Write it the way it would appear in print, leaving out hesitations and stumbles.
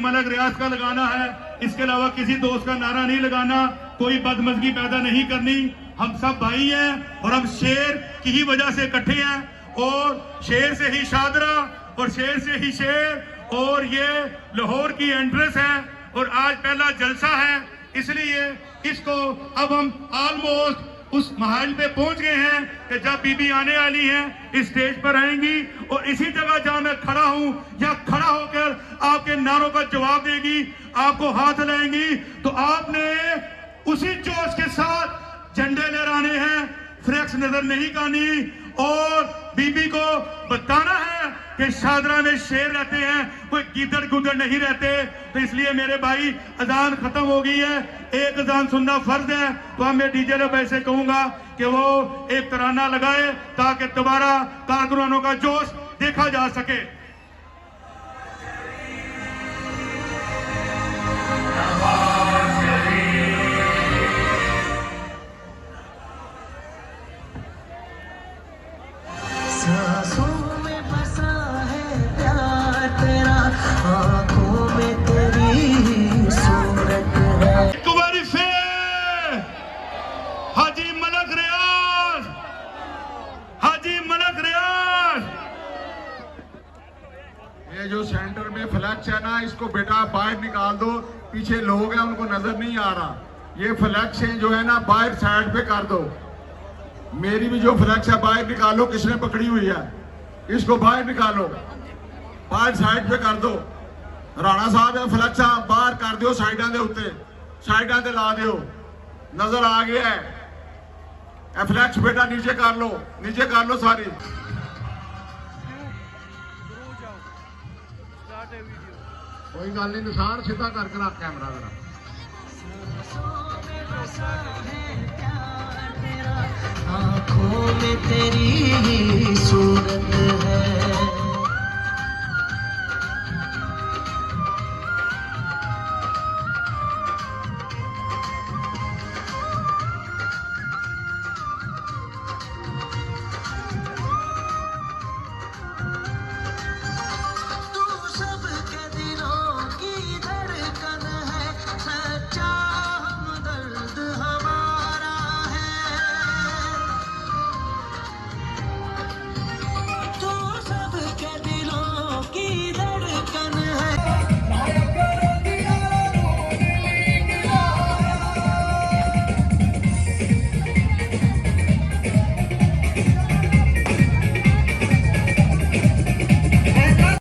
मलक रियाज का लगाना है, इसके अलावा किसी दोस्त का नारा नहीं लगाना, कोई बदमजगी पैदा नहीं करनी। हम सब भाई हैं और हम शेर की ही वजह से इकट्ठे हैं, और शेर से ही शादरा और शेर से ही शेर, और ये लाहौर की एंट्रेंस है और आज पहला जलसा है, इसलिए इसको अब हम ऑलमोस्ट उस महल पे पहुंच गए हैं कि जब बीबी आने वाली हैं इस स्टेज पर आएंगी, और इसी जगह जहां मैं खड़ा हूं या खड़ा होकर आपके नारों का जवाब देगी, आपको हाथ लाएंगी, तो आपने उसी जोश के साथ झंडे लहराने हैं, फ्लैक्स नजर नहीं करनी, और बीबी को बताना है कि शादरा में शेर रहते हैं, कोई गिदड़ गुदड़ नहीं रहते। तो इसलिए मेरे भाई अजान खत्म हो गई है, एक अजान सुनना फर्ज है, तो मैं डीजे भाई से कहूंगा कि वो एक तराना लगाए ताकि दोबारा कारकुनानों का जोश देखा जा सके। सांसों में बसा है प्यार तेरा, आंखों में तेरी सूरत है। एक बारी फिर हाजी मलक रियाज, हाजी मलक रियाज। ये जो सेंटर में फ्लैक्स है ना, इसको बेटा बाहर निकाल दो, पीछे लोग हैं उनको नजर नहीं आ रहा। ये फ्लैक्स है जो है ना बाहर साइड पे कर दो। मेरी भी जो फ्लैक्स है बाहर निकालो, किसने पकड़ी हुई है इसको बाहर निकालो, बाहर साइड पे कर दो। राणा साहब है फ्लैक्स बाहर कर दो, साइडा दे उत्ते साइडा ते ला दो, नजर आ गया है। फ्लैक्स बेटा नीचे कर लो, नीचे कर लो सारी। कोई गल नहीं, निशान सीधा करके रख कैमरा जरा। आंखों में तेरी सूरत है।